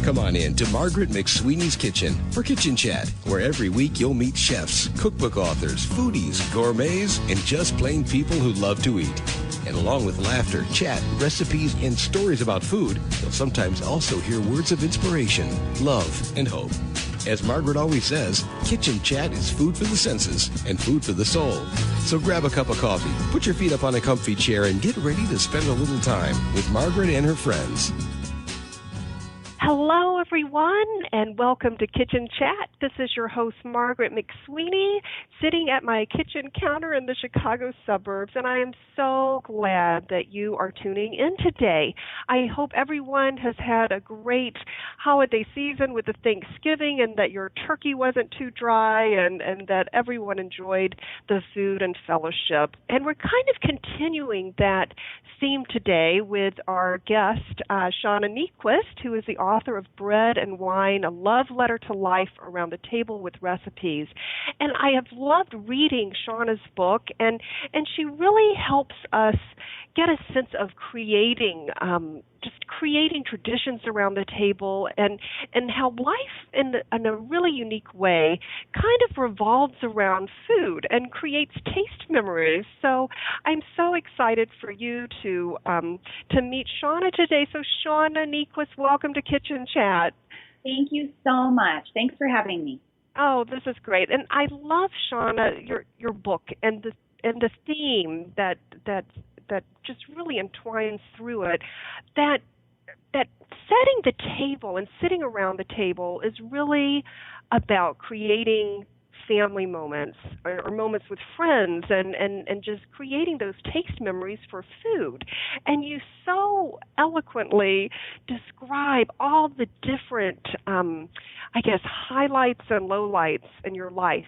Come on in to Margaret McSweeney's Kitchen for Kitchen Chat, where every week you'll meet chefs, cookbook authors, foodies, gourmets, and just plain people who love to eat. And along with laughter, chat, recipes, and stories about food, you'll sometimes also hear words of inspiration, love, and hope. As Margaret always says, Kitchen Chat is food for the senses and food for the soul. So grab a cup of coffee, put your feet up on a comfy chair, and get ready to spend a little time with Margaret and her friends. Hello, everyone, and welcome to Kitchen Chat. This is your host, Margaret McSweeney, sitting at my kitchen counter in the Chicago suburbs, and I am so glad that you are tuning in today. I hope everyone has had a great holiday season with the Thanksgiving and that your turkey wasn't too dry and that everyone enjoyed the food and fellowship. And we're kind of continuing that theme today with our guest, Shauna Niequist, who is the author of Bread and Wine, A Love Letter to Life Around the Table with Recipes. And I have loved reading Shauna's book, and she really helps us get a sense of creating traditions around the table and how life in a really unique way kind of revolves around food and creates taste memories. So I'm so excited for you to meet Shauna today. So Shauna Niequist, welcome to Kitchen Chat. Thank you so much. Thanks for having me. Oh, this is great. And I love, Shauna, your book and the theme that just really entwines through it, that setting the table and sitting around the table is really about creating family moments or moments with friends and just creating those taste memories for food. And you so eloquently describe all the different, highlights and lowlights in your life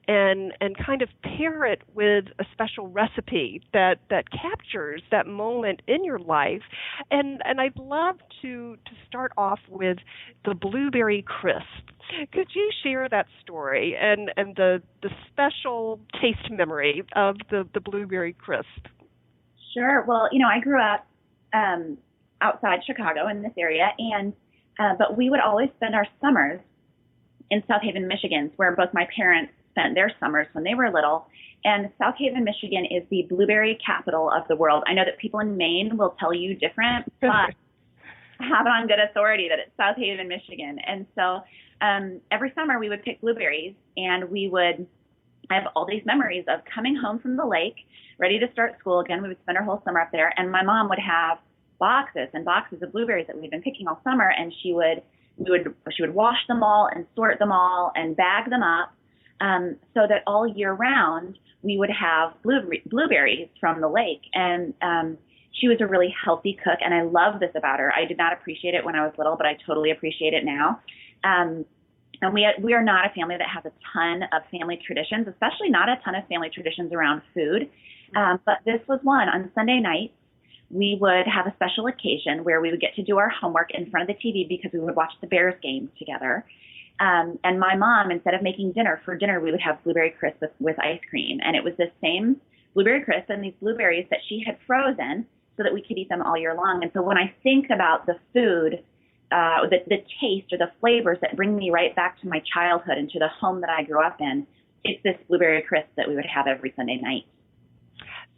and kind of pair it with a special recipe that captures that moment in your life. And I'd love to start off with the blueberry crisp. Could you share that story and the special taste memory of the blueberry crisp? Sure. Well, I grew up outside Chicago in this area, and but we would always spend our summers in South Haven, Michigan, where both my parents spent their summers when they were little. And South Haven, Michigan is the blueberry capital of the world. I know that people in Maine will tell you different, but I have it on good authority that it's South Haven, Michigan. And so every summer we would pick blueberries, and I have all these memories of coming home from the lake, ready to start school again. We would spend our whole summer up there, and my mom would have boxes and boxes of blueberries that we'd been picking all summer, and she would wash them all and sort them all and bag them up so that all year round we would have blueberries from the lake. And she was a really healthy cook, and I love this about her. I did not appreciate it when I was little, but I totally appreciate it now. And we are not a family that has a ton of family traditions, especially not a ton of family traditions around food. But this was one. On Sunday nights, we would have a special occasion where we would get to do our homework in front of the TV because we would watch the Bears game together. And my mom, instead of making dinner, we would have blueberry crisp with ice cream. And it was the same blueberry crisp and these blueberries that she had frozen so that we could eat them all year long. And so when I think about the food, the taste or the flavors that bring me right back to my childhood and to the home that I grew up in, it's this blueberry crisp that we would have every Sunday night.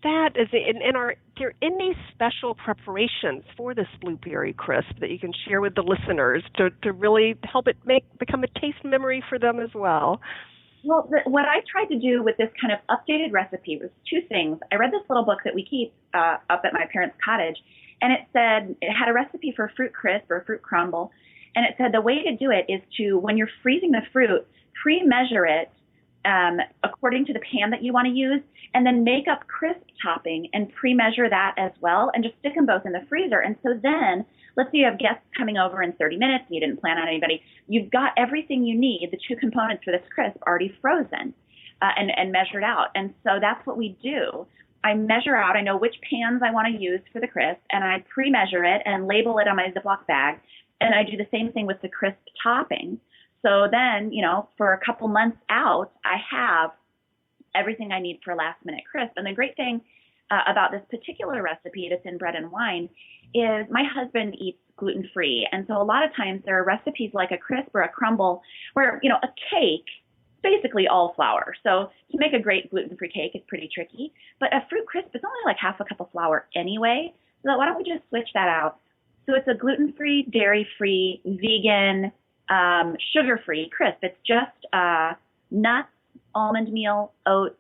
That is there any special preparations for this blueberry crisp that you can share with the listeners to really help it become a taste memory for them as well? Well, what I tried to do with this kind of updated recipe was two things. I read this little book that we keep up at my parents' cottage, and it had a recipe for fruit crisp or fruit crumble, and it said the way to do it is to, when you're freezing the fruit, pre-measure it according to the pan that you want to use, and then make up crisp topping and pre-measure that as well, and just stick them both in the freezer. And so then, let's say you have guests coming over in 30 minutes and you didn't plan on anybody, you've got everything you need, the two components for this crisp already frozen and measured out. And so that's what we do. I measure out, I know which pans I want to use for the crisp, and I pre-measure it and label it on my Ziploc bag, and I do the same thing with the crisp topping. So then, for a couple months out, I have everything I need for last minute crisp. And the great thing about this particular recipe that's in Bread and Wine is my husband eats gluten-free. And so a lot of times there are recipes like a crisp or a crumble where, a cake, basically all flour. So to make a great gluten-free cake is pretty tricky. But a fruit crisp is only like half a cup of flour anyway. So why don't we just switch that out? So it's a gluten-free, dairy-free, vegan, sugar-free crisp. It's just nuts, almond meal, oats,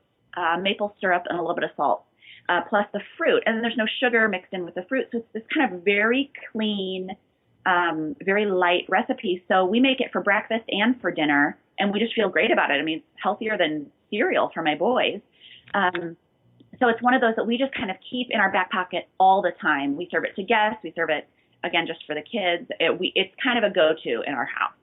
maple syrup, and a little bit of salt, plus the fruit. And then there's no sugar mixed in with the fruit. So it's this kind of very clean, very light recipe. So we make it for breakfast and for dinner, and we just feel great about it. I mean, it's healthier than cereal for my boys. So it's one of those that we just kind of keep in our back pocket all the time. We serve it to guests. We serve it, again, just for the kids. It's kind of a go-to in our house.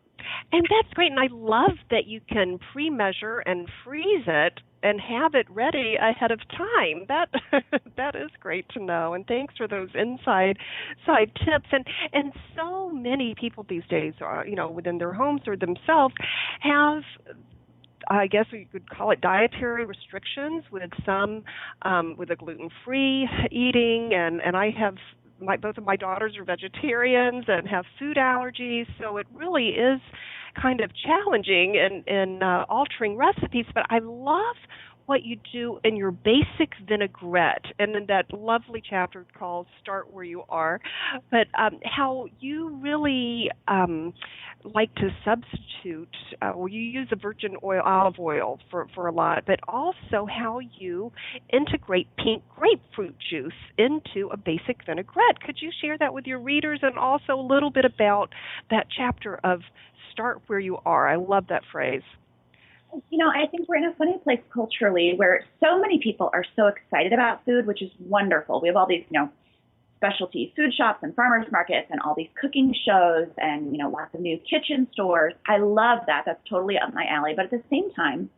And that's great. And I love that you can pre-measure and freeze it and have it ready ahead of time. That is great to know. And thanks for those inside tips. And so many people these days, within their homes or themselves, have, I guess we could call it, dietary restrictions with some with a gluten-free eating, and I have both of my daughters are vegetarians and have food allergies, so it really is kind of challenging in altering recipes. But I love what you do in your basic vinaigrette, and in that lovely chapter called Start Where You Are, but how you really like to substitute, you use a virgin olive oil for a lot, but also how you integrate pink grapefruit juice into a basic vinaigrette. Could you share that with your readers, and also a little bit about that chapter of Start Where You Are? I love that phrase. I think we're in a funny place culturally where so many people are so excited about food, which is wonderful. We have all these, specialty food shops and farmers markets and all these cooking shows and, lots of new kitchen stores. I love that. That's totally up my alley. But at the same time,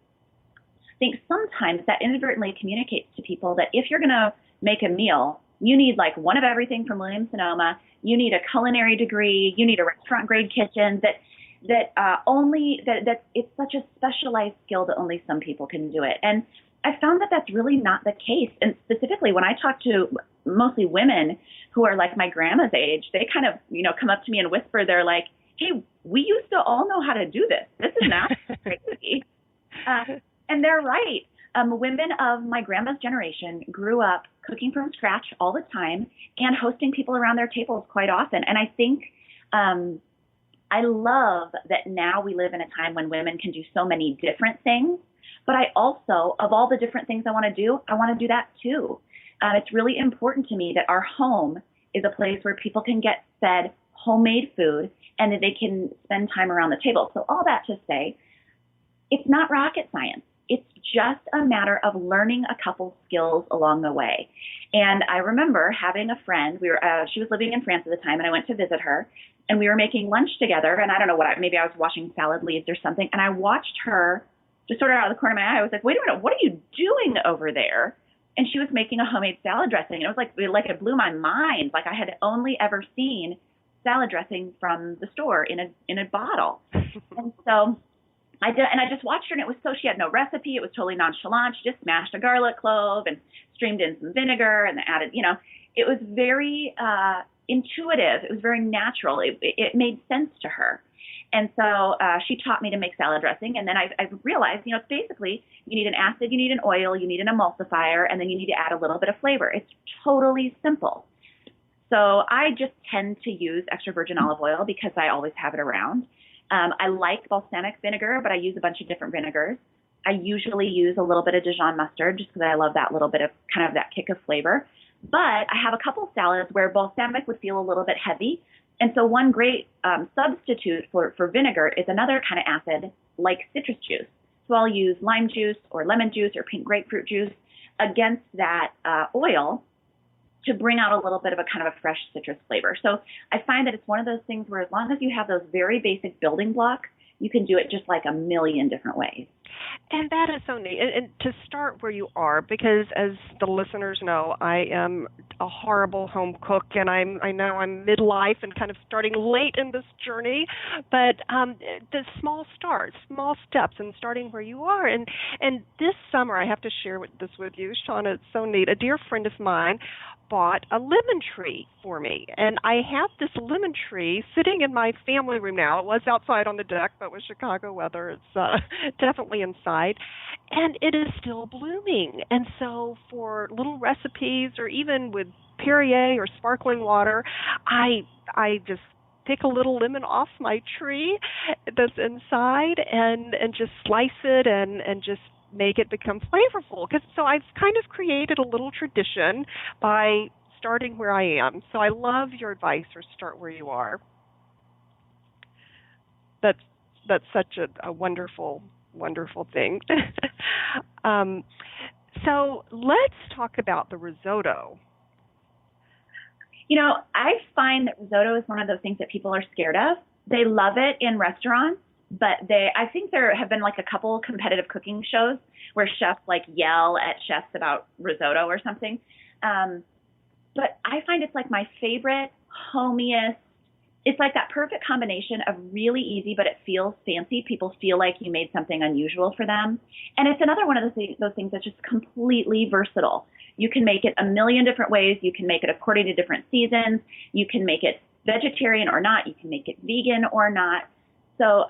I think sometimes that inadvertently communicates to people that if you're going to make a meal, you need like one of everything from Williams-Sonoma. You need a culinary degree. You need a restaurant grade kitchen that it's such a specialized skill that only some people can do it. And I found that that's really not the case. And specifically when I talk to mostly women who are like my grandma's age, they kind of, come up to me and whisper, they're like, hey, we used to all know how to do this. This is not crazy. And they're right. Women of my grandma's generation grew up cooking from scratch all the time and hosting people around their tables quite often. And I think, I love that now we live in a time when women can do so many different things, but I also, of all the different things I want to do that too. It's really important to me that our home is a place where people can get fed homemade food and that they can spend time around the table. So all that to say, it's not rocket science. It's just a matter of learning a couple skills along the way. And I remember having a friend, she was living in France at the time, and I went to visit her, and we were making lunch together, and I don't know maybe I was washing salad leaves or something, and I watched her just sort of out of the corner of my eye. I was like, wait a minute, what are you doing over there? And she was making a homemade salad dressing, and it was like it blew my mind. Like I had only ever seen salad dressing from the store in a bottle. And so I just watched her, and she had no recipe. It was totally nonchalant. She just smashed a garlic clove and streamed in some vinegar and added, it was very intuitive. It was very natural. It made sense to her. And so she taught me to make salad dressing. And then I realized, it's basically you need an acid, you need an oil, you need an emulsifier, and then you need to add a little bit of flavor. It's totally simple. So I just tend to use extra virgin olive oil because I always have it around. I like balsamic vinegar, but I use a bunch of different vinegars. I usually use a little bit of Dijon mustard just because I love that little bit of kind of that kick of flavor. But I have a couple salads where balsamic would feel a little bit heavy. And so one great substitute for vinegar is another kind of acid like citrus juice. So I'll use lime juice or lemon juice or pink grapefruit juice against that oil to bring out a little bit of a kind of a fresh citrus flavor. So I find that it's one of those things where as long as you have those very basic building blocks, you can do it just like a million different ways. And that is so neat. And to start where you are, because as the listeners know, I am a horrible home cook, and I know I'm midlife and kind of starting late in this journey. But the small starts, small steps, and starting where you are. And this summer, I have to share this with you, Shauna. It's so neat. A dear friend of mine bought a lemon tree for me, and I have this lemon tree sitting in my family room now. It was outside on the deck, but with Chicago weather, it's definitely inside, and it is still blooming. And so for little recipes, or even with Perrier or sparkling water, I just pick a little lemon off my tree that's inside and just slice it and just make it become flavorful. So I've kind of created a little tradition by starting where I am. So I love your advice, or start where you are. That's such a wonderful, wonderful thing. So let's talk about the risotto. You know, I find that risotto is one of those things that people are scared of. They love it in restaurants, but I think there have been like a couple competitive cooking shows where chefs like yell at chefs about risotto or something. But I find it's like my favorite, homiest. It's like that perfect combination of really easy, but it feels fancy. People feel like you made something unusual for them. And it's another one of those things that's just completely versatile. You can make it a million different ways. You can make it according to different seasons. You can make it vegetarian or not. You can make it vegan or not. So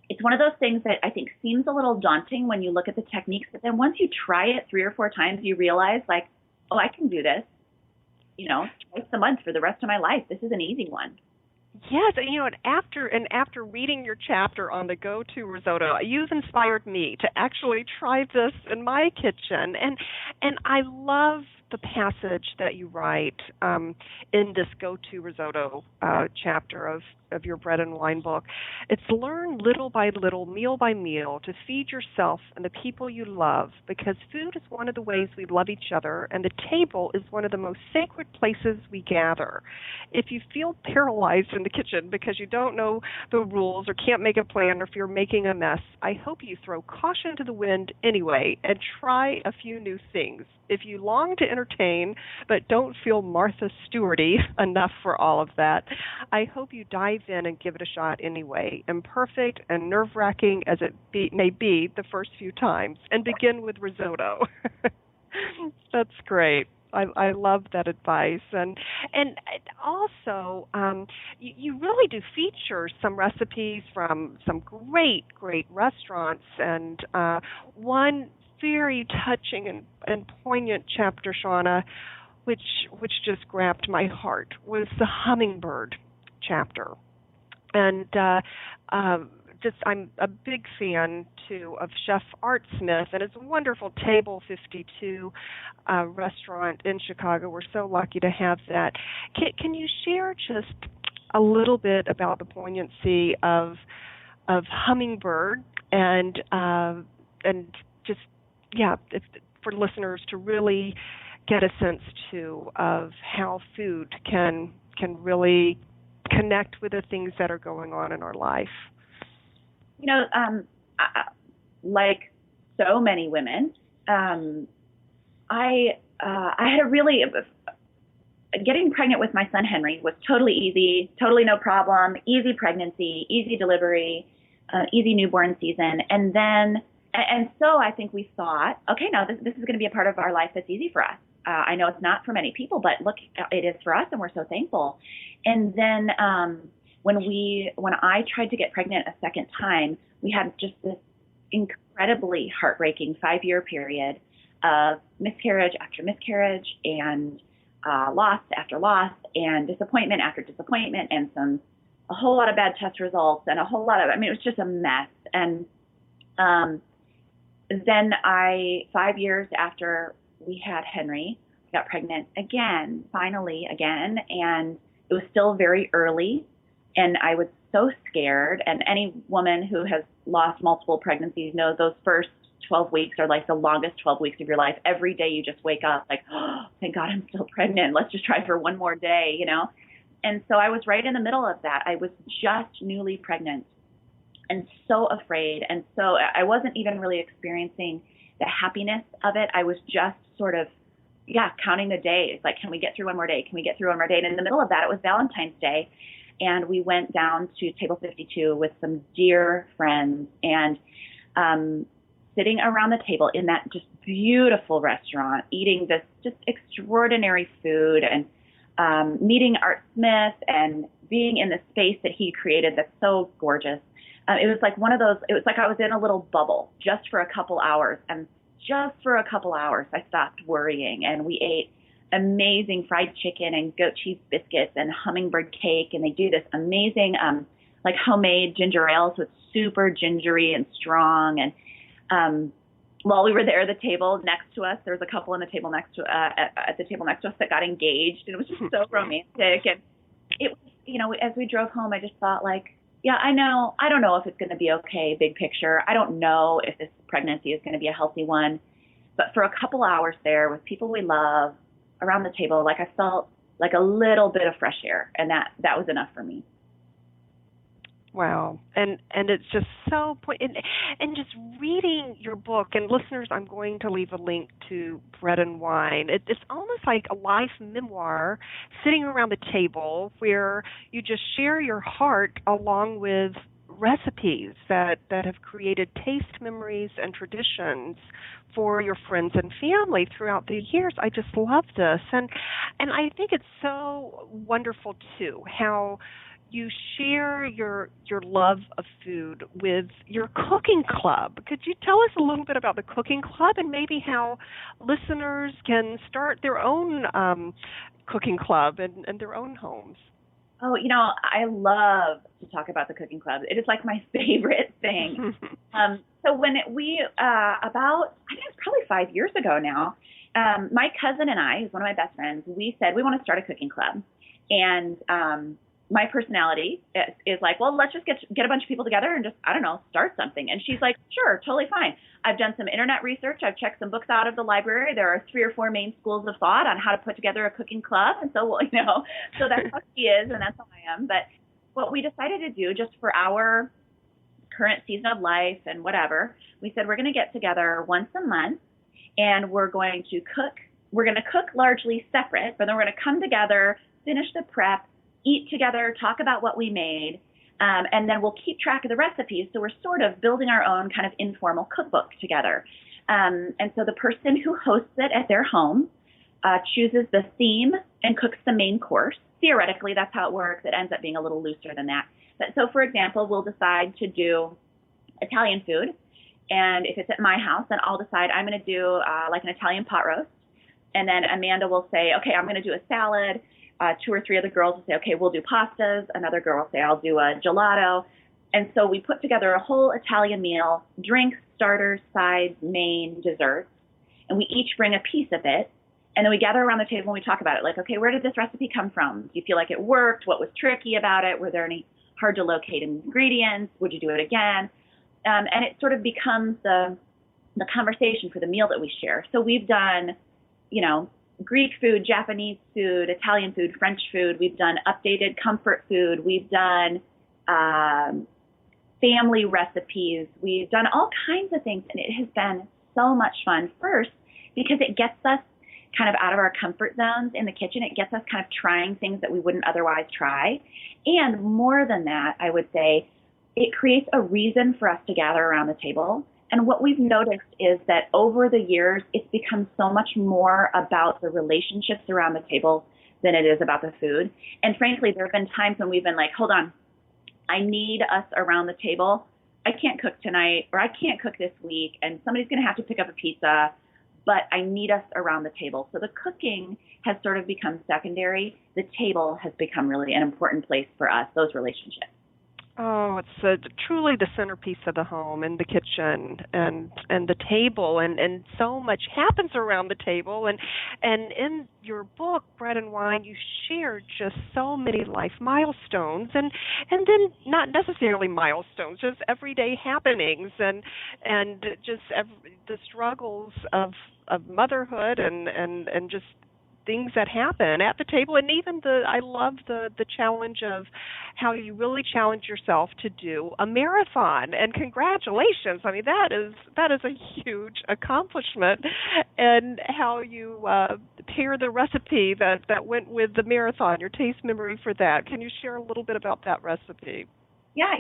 it's one of those things that I think seems a little daunting when you look at the techniques, but then once you try it 3 or 4 times, you realize like, oh, I can do this, twice a month for the rest of my life. This is an easy one. Yes, and after reading your chapter on the go-to risotto, you've inspired me to actually try this in my kitchen. And I love the passage that you write in this go-to risotto chapter of your bread and wine book. It's learn little by little, meal by meal, to feed yourself and the people you love, because food is one of the ways we love each other, and the table is one of the most sacred places we gather. If you feel paralyzed in the kitchen because you don't know the rules or can't make a plan, or if you're making a mess, I hope you throw caution to the wind anyway and try a few new things. If you long to entertain but don't feel Martha Stewarty enough for all of that, I hope you dive in and give it a shot anyway, imperfect and nerve-wracking as it may be the first few times, and begin with risotto. That's great. I love that advice. And also, you really do feature some recipes from some great restaurants, and one very touching and poignant chapter, Shauna, which just grabbed my heart, was the hummingbird chapter. And I'm a big fan too of Chef Art Smith and his wonderful Table 52 restaurant in Chicago. We're so lucky to have that. Can you share just a little bit about the poignancy of hummingbird and just for listeners to really get a sense too of how food can really connect with the things that are going on in our life? Like so many women, I had a really, getting pregnant with my son Henry was totally easy, totally no problem, easy pregnancy, easy delivery, easy newborn season. And so I think we thought, okay, now this is going to be a part of our life that's easy for us. I know it's not for many people, but look, it is for us, and we're so thankful. And then when I tried to get pregnant a second time, we had just this incredibly heartbreaking 5-year period of miscarriage after miscarriage, and loss after loss, and disappointment after disappointment, and a whole lot of bad test results, and it was just a mess. And then 5 years after we had Henry, I got pregnant finally again, and it was still very early, and I was so scared. And any woman who has lost multiple pregnancies knows those first 12 weeks are like the longest 12 weeks of your life. Every day you just wake up like, oh, thank God I'm still pregnant. Let's just try for one more day, And so I was right in the middle of that. I was just newly pregnant. and so afraid. And so I wasn't even really experiencing the happiness of it. I was just sort of, counting the days. Like, can we get through one more day? Can we get through one more day? And in the middle of that, it was Valentine's Day. And we went down to Table 52 with some dear friends and sitting around the table in that just beautiful restaurant, eating this just extraordinary food and meeting Art Smith and being in the space that he created that's so gorgeous. It was like one of those, it was like I was in a little bubble just for a couple hours. And just for a couple hours, I stopped worrying. And we ate amazing fried chicken and goat cheese biscuits and hummingbird cake. And they do this amazing, like homemade ginger ale. So it's super gingery and strong. And while we were there, the table next to us, there was a couple on the table next to at the table next to us that got engaged, and it was just so romantic. And it was, you know, as we drove home, I just thought, like, yeah, I don't know if it's going to be okay, big picture. I don't know if this pregnancy is going to be a healthy one. But for a couple hours there with people we love around the table, like, I felt like a little bit of fresh air, and that was enough for me. Wow. And it's just so and just reading your book, and listeners, I'm going to leave a link to Bread and Wine. It's almost like a life memoir sitting around the table where you just share your heart along with recipes that have created taste, memories, and traditions for your friends and family throughout the years. I just love this. And I think it's so wonderful, too, how you share your love of food with your cooking club. Could you tell us a little bit about the cooking club and maybe how listeners can start their own cooking club in their own homes? Oh, you know, I love to talk about the cooking club. It is like my favorite thing. So when we, about, I think it's probably 5 years ago now, my cousin and I, who's one of my best friends, we said we want to start a cooking club. And my personality is like, well, let's just get a bunch of people together and just, I don't know, start something. And she's like, sure, totally fine. I've done some internet research. I've checked some books out of the library. There are 3 or 4 main schools of thought on how to put together a cooking club. And so, well, you know, so that's how she is and that's how I am. But what we decided to do just for our current season of life and whatever, we said we're going to get together once a month and we're going to cook. We're going to cook largely separate, but then we're going to come together, finish the prep, eat together, talk about what we made, and then we'll keep track of the recipes. So we're sort of building our own kind of informal cookbook together. And so the person who hosts it at their home chooses the theme and cooks the main course. Theoretically, that's how it works. It ends up being a little looser than that. But so, for example, we'll decide to do Italian food. And if it's at my house, then I'll decide I'm going to do like an Italian pot roast. And then Amanda will say, okay, I'm going to do a salad. 2 or 3 of the girls will say, okay, we'll do pastas. Another girl will say, I'll do a gelato. And so we put together a whole Italian meal, drinks, starters, sides, main, desserts, and we each bring a piece of it. And then we gather around the table and we talk about it. Like, okay, where did this recipe come from? Do you feel like it worked? What was tricky about it? Were there any hard to locate ingredients? Would you do it again? And it sort of becomes the conversation for the meal that we share. So we've done, you know, Greek food, Japanese food, Italian food, French food. We've done updated comfort food. We've done family recipes. We've done all kinds of things, and it has been so much fun. First, because it gets us kind of out of our comfort zones in the kitchen. It gets us kind of trying things that we wouldn't otherwise try. And more than that, I would say, it creates a reason for us to gather around the table. And what we've noticed is that over the years, it's become so much more about the relationships around the table than it is about the food. And frankly, there have been times when we've been like, hold on, I need us around the table. I can't cook tonight, or I can't cook this week, and somebody's going to have to pick up a pizza, but I need us around the table. So the cooking has sort of become secondary. The table has become really an important place for us, those relationships. Oh, it's truly the centerpiece of the home and the kitchen and the table, and so much happens around the table. And in your book, Bread and Wine, you share just so many life milestones, and then not necessarily milestones, just everyday happenings, and just the struggles of motherhood and just things that happen at the table, and even I love the challenge of how you really challenge yourself to do a marathon. And congratulations! I mean, that is a huge accomplishment, and how you pair the recipe that went with the marathon, your taste memory for that. Can you share a little bit about that recipe? Yeah,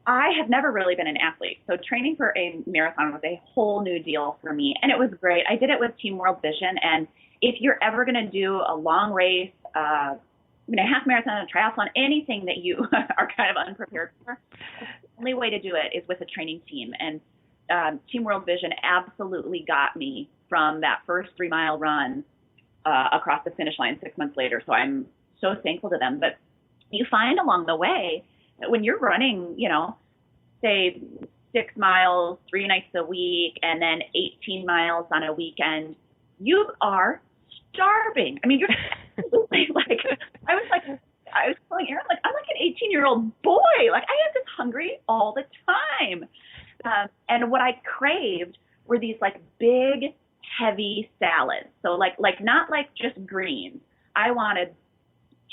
I have never really been an athlete, so training for a marathon was a whole new deal for me, and it was great. I did it with Team World Vision, and if you're ever going to do a long race, a half marathon, a triathlon, anything that you are kind of unprepared for, the only way to do it is with a training team. And Team World Vision absolutely got me from that first 3-mile run across the finish line 6 months later. So I'm so thankful to them. But you find along the way that when you're running, say 6 miles, 3 nights a week, and then 18 miles on a weekend, you are starving. I mean, you're absolutely I was telling Aaron, I'm like an 18-year-old boy. Like, I am just hungry all the time. And what I craved were these big, heavy salads. So not just greens. I wanted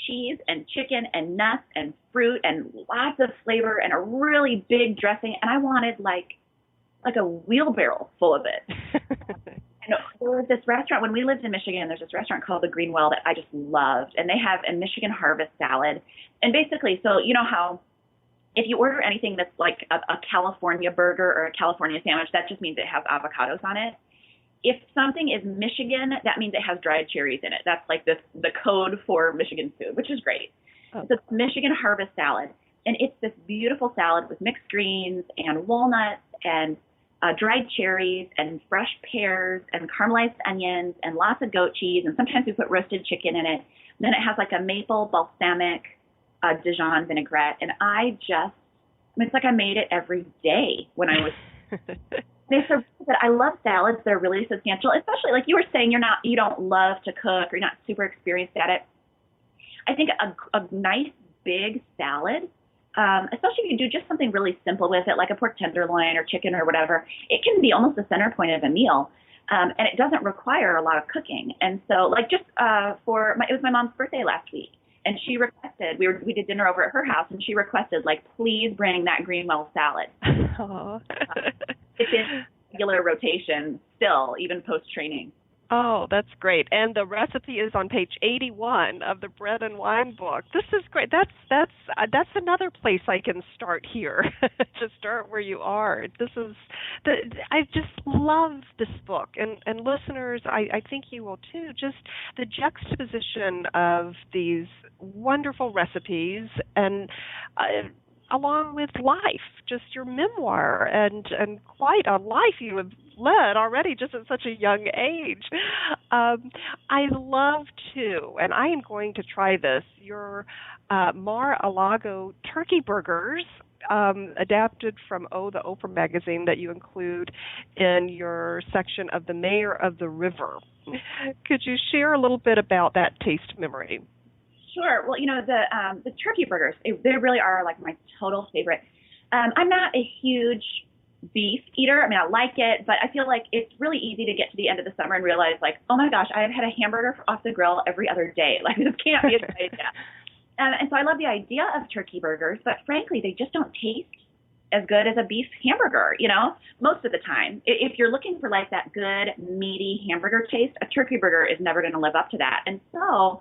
cheese and chicken and nuts and fruit and lots of flavor and a really big dressing. And I wanted like a wheelbarrow full of it. And there was this restaurant, when we lived in Michigan, there's this restaurant called the Greenwell that I just loved. And they have a Michigan harvest salad. And basically, so you know how if you order anything that's like a California burger or a California sandwich, that just means it has avocados on it. If something is Michigan, that means it has dried cherries in it. That's like the code for Michigan food, which is great. Oh. So it's Michigan harvest salad. And it's this beautiful salad with mixed greens and walnuts and dried cherries and fresh pears and caramelized onions and lots of goat cheese. And sometimes we put roasted chicken in it. And then it has like a maple balsamic Dijon vinaigrette. And it's like I made it every day when I was. They're so good. I love salads. They're really substantial, especially like you were saying, you don't love to cook or you're not super experienced at it. I think a nice big salad, especially if you do just something really simple with it, like a pork tenderloin or chicken or whatever, it can be almost the center point of a meal. And it doesn't require a lot of cooking. And so it was my mom's birthday last week. And she requested, we did dinner over at her house, and she requested, please bring that Greenwell salad. It's in regular rotation still, even post-training. Oh, that's great. And the recipe is on page 81 of the Bread and Wine book. This is great. That's another place I can start here, to start where you are. I just love this book. And listeners, I think you will too. Just the juxtaposition of these wonderful recipes and along with life, just your memoir and quite a life you have led already just at such a young age. I love too, and I am going to try this, your Mar-a-Lago turkey burgers, adapted from the Oprah magazine that you include in your section of the Mayor of the River. Could you share a little bit about that taste memory? Sure. Well, the turkey burgers, they really are like my total favorite. I'm not a huge beef eater. I mean, I like it, but I feel like it's really easy to get to the end of the summer and realize oh my gosh, I've had a hamburger off the grill every other day. This can't be a good idea. And so I love the idea of turkey burgers, but frankly, they just don't taste as good as a beef hamburger, most of the time. If you're looking for that good, meaty hamburger taste, a turkey burger is never going to live up to that. And so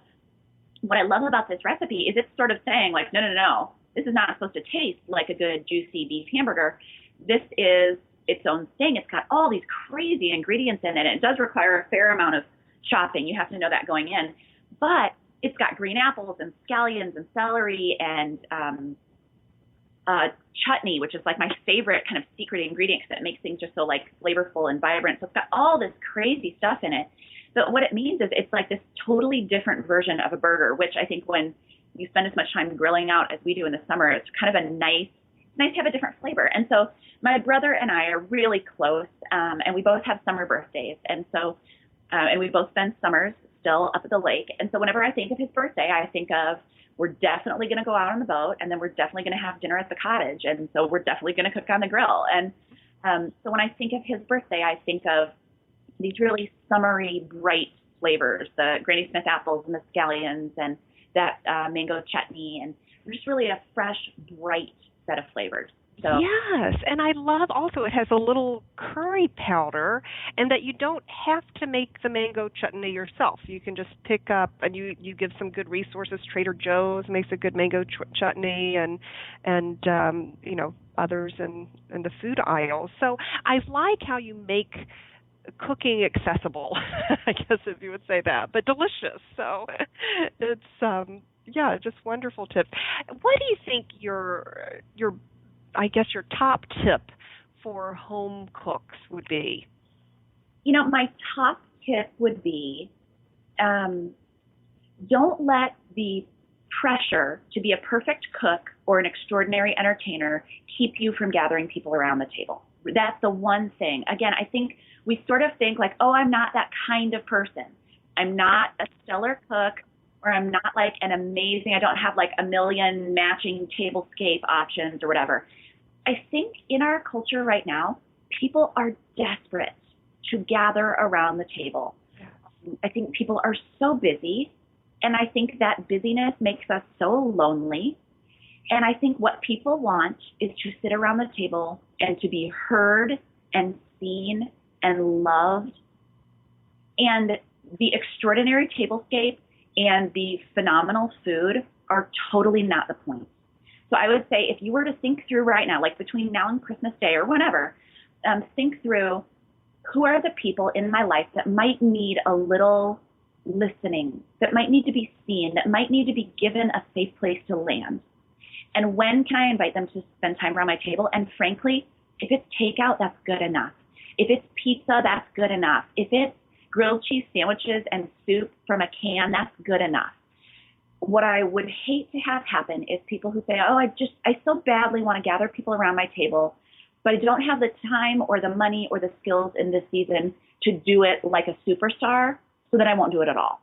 what I love about this recipe is it's sort of saying no, this is not supposed to taste like a good, juicy beef hamburger. This is its own thing. It's got all these crazy ingredients in it. It does require a fair amount of chopping. You have to know that going in. But it's got green apples and scallions and celery and chutney, which is my favorite kind of secret ingredient because it makes things just so flavorful and vibrant. So it's got all this crazy stuff in it. But what it means is it's this totally different version of a burger, which I think when you spend as much time grilling out as we do in the summer, it's kind of nice to have a different flavor. And so my brother and I are really close, and we both have summer birthdays. And so, and we both spend summers still up at the lake. And so whenever I think of his birthday, I think of we're definitely going to go out on the boat, and then we're definitely going to have dinner at the cottage. And so we're definitely going to cook on the grill. And so when I think of his birthday, I think of these really summery, bright flavors, the Granny Smith apples and the scallions and that mango chutney, and just really a fresh, bright set of flavors. So yes, and I love also it has a little curry powder, and that you don't have to make the mango chutney yourself. You can just pick up, and you give some good resources. Trader Joe's makes a good mango chutney, and others in the food aisle. So I like how you make cooking accessible, I guess if you would say that, but delicious. So it's just wonderful tips. What do you think your top tip for home cooks would be? My top tip would be don't let the pressure to be a perfect cook or an extraordinary entertainer keep you from gathering people around the table. That's the one thing. Again, I think we sort of think like, oh, I'm not that kind of person. I'm not a stellar cook, or I'm not like I don't have like a million matching tablescape options or whatever. I think in our culture right now, people are desperate to gather around the table. I think people are so busy, and I think that busyness makes us so lonely. And I think what people want is to sit around the table and to be heard and seen and loved. And the extraordinary tablescape and the phenomenal food are totally not the point. So I would say if you were to think through right now, like between now and Christmas Day or whenever, think through who are the people in my life that might need a little listening, that might need to be seen, that might need to be given a safe place to land. And when can I invite them to spend time around my table? And frankly, if it's takeout, that's good enough. If it's pizza, that's good enough. If it's grilled cheese sandwiches and soup from a can, that's good enough. What I would hate to have happen is people who say, oh, I so badly want to gather people around my table, but I don't have the time or the money or the skills in this season to do it like a superstar, so then I won't do it at all.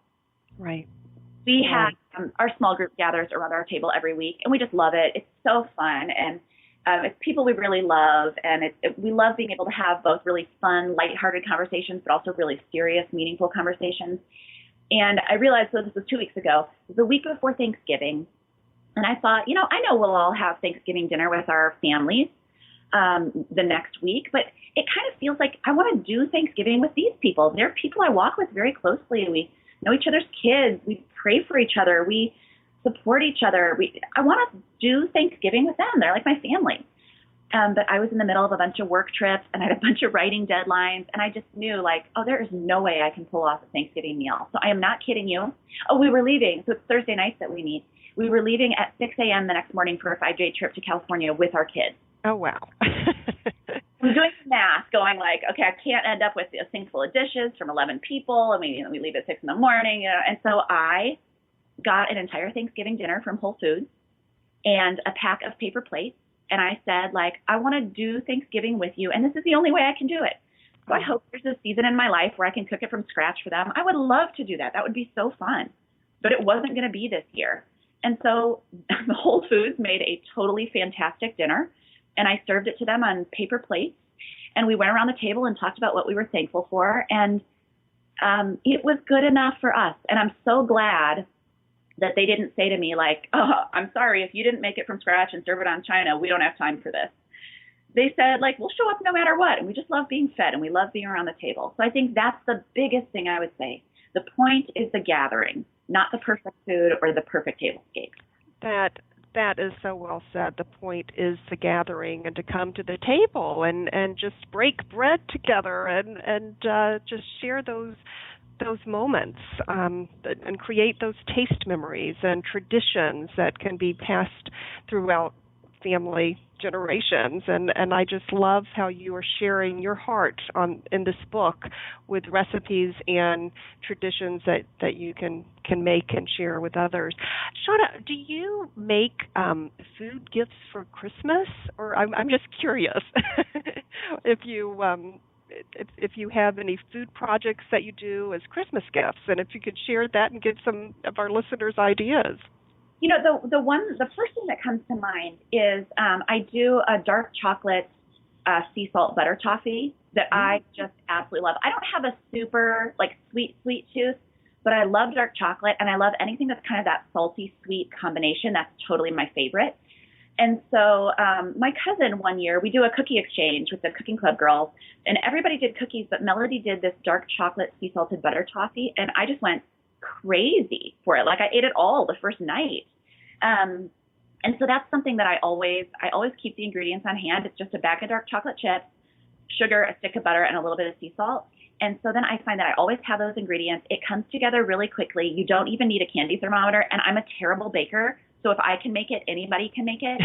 Right. We have our small group gathers around our table every week, and we just love it. It's so fun, and it's people we really love, and we love being able to have both really fun, lighthearted conversations, but also really serious, meaningful conversations. And I realized, so this was 2 weeks ago, it was the week before Thanksgiving, and I thought, I know we'll all have Thanksgiving dinner with our families the next week, but it kind of feels like I want to do Thanksgiving with these people. They're people I walk with very closely. We know each other's kids. We pray for each other. We support each other. I want to do Thanksgiving with them. They're like my family. But I was in the middle of a bunch of work trips, and I had a bunch of writing deadlines, and I just knew like, oh, there is no way I can pull off a Thanksgiving meal. So I am not kidding you. Oh, we were leaving. So it's Thursday nights that we meet. We were leaving at 6 a.m. the next morning for a 5-day trip to California with our kids. Oh, wow. I'm doing the math, going like, okay, I can't end up with a sink full of dishes from 11 people, and we leave at 6 in the morning. And so I got an entire Thanksgiving dinner from Whole Foods and a pack of paper plates. And I said, like, I want to do Thanksgiving with you, and this is the only way I can do it. So I hope there's a season in my life where I can cook it from scratch for them. I would love to do that. That would be so fun. But it wasn't going to be this year. And so Whole Foods made a totally fantastic dinner, and I served it to them on paper plates. And we went around the table and talked about what we were thankful for. And it was good enough for us. And I'm so glad that they didn't say to me like, oh, I'm sorry, if you didn't make it from scratch and serve it on china, we don't have time for this. They said, like, we'll show up no matter what. And we just love being fed, and we love being around the table. So I think that's the biggest thing I would say. The point is the gathering, not the perfect food or the perfect tablescape. That is so well said. The point is the gathering, and to come to the table and just break bread together and just share those moments and create those taste memories and traditions that can be passed throughout family generations. And I just love how you are sharing your heart in this book with recipes and traditions that you can make and share with others. Shauna, do you make food gifts for Christmas? Or I'm just curious if you have any food projects that you do as Christmas gifts, and if you could share that and give some of our listeners ideas. The first thing that comes to mind is I do a dark chocolate sea salt butter toffee that I just absolutely love. I don't have a super like sweet tooth, but I love dark chocolate, and I love anything that's kind of that salty, sweet combination. That's totally my favorite. And so my cousin one year, we do a cookie exchange with the Cooking Club girls, and everybody did cookies, but Melody did this dark chocolate sea salted butter toffee, and I just went crazy for it. Like I ate it all the first night. And so that's something that I always keep the ingredients on hand. It's just a bag of dark chocolate chips, sugar, a stick of butter, and a little bit of sea salt. And so then I find that I always have those ingredients. It comes together really quickly. You don't even need a candy thermometer. And I'm a terrible baker, so if I can make it, anybody can make it.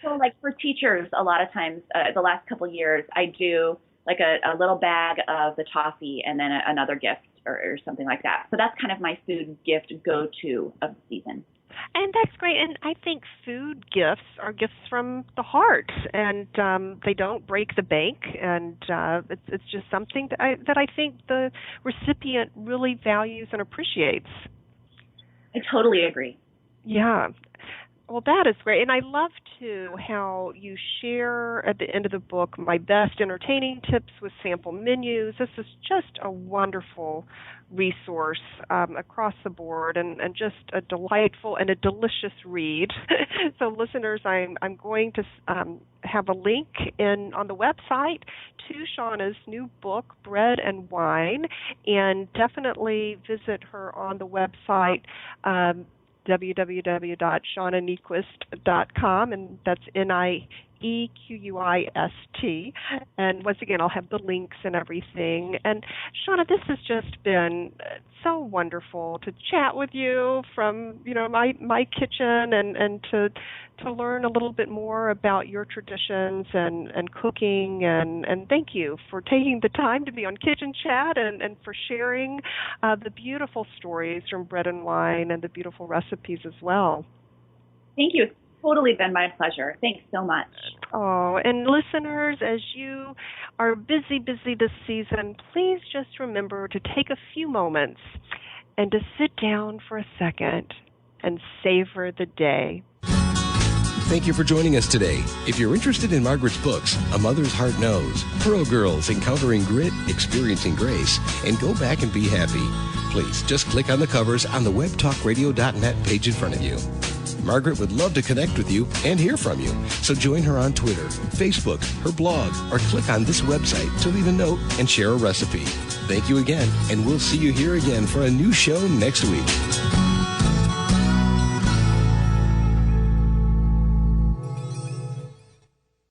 So like for teachers, a lot of times, the last couple of years, I do like a little bag of the toffee and then another gift or something like that. So that's kind of my food gift go-to of the season. And that's great. And I think food gifts are gifts from the heart, and they don't break the bank. And it's just something that I think the recipient really values and appreciates. I totally agree. Yeah. Well, that is great. And I love, too, how you share at the end of the book my best entertaining tips with sample menus. This is just a wonderful resource across the board and just a delightful and a delicious read. So, listeners, I'm going to have a link on the website to Shauna's new book, Bread and Wine, and definitely visit her on the website, www.shaunaniequist.com, and that's NIEQUIST. And once again, I'll have the links and everything. And Shauna, this has just been so wonderful to chat with you from my kitchen and to learn a little bit more about your traditions and cooking, and thank you for taking the time to be on Kitchen Chat and for sharing the beautiful stories from Bread and Wine and the beautiful recipes as well. Thank you. It's totally been my pleasure. Thanks so much. Oh, and listeners, as you are busy this season, please just remember to take a few moments and to sit down for a second and savor the day. Thank you for joining us today. If you're interested in Margaret's books, A Mother's Heart Knows, Pearl Girls, Encountering Grit, Experiencing Grace, and Go Back and Be Happy, please just click on the covers on the webtalkradio.net page in front of you. Margaret would love to connect with you and hear from you, so join her on Twitter, Facebook, her blog, or click on this website to leave a note and share a recipe. Thank you again, and we'll see you here again for a new show next week.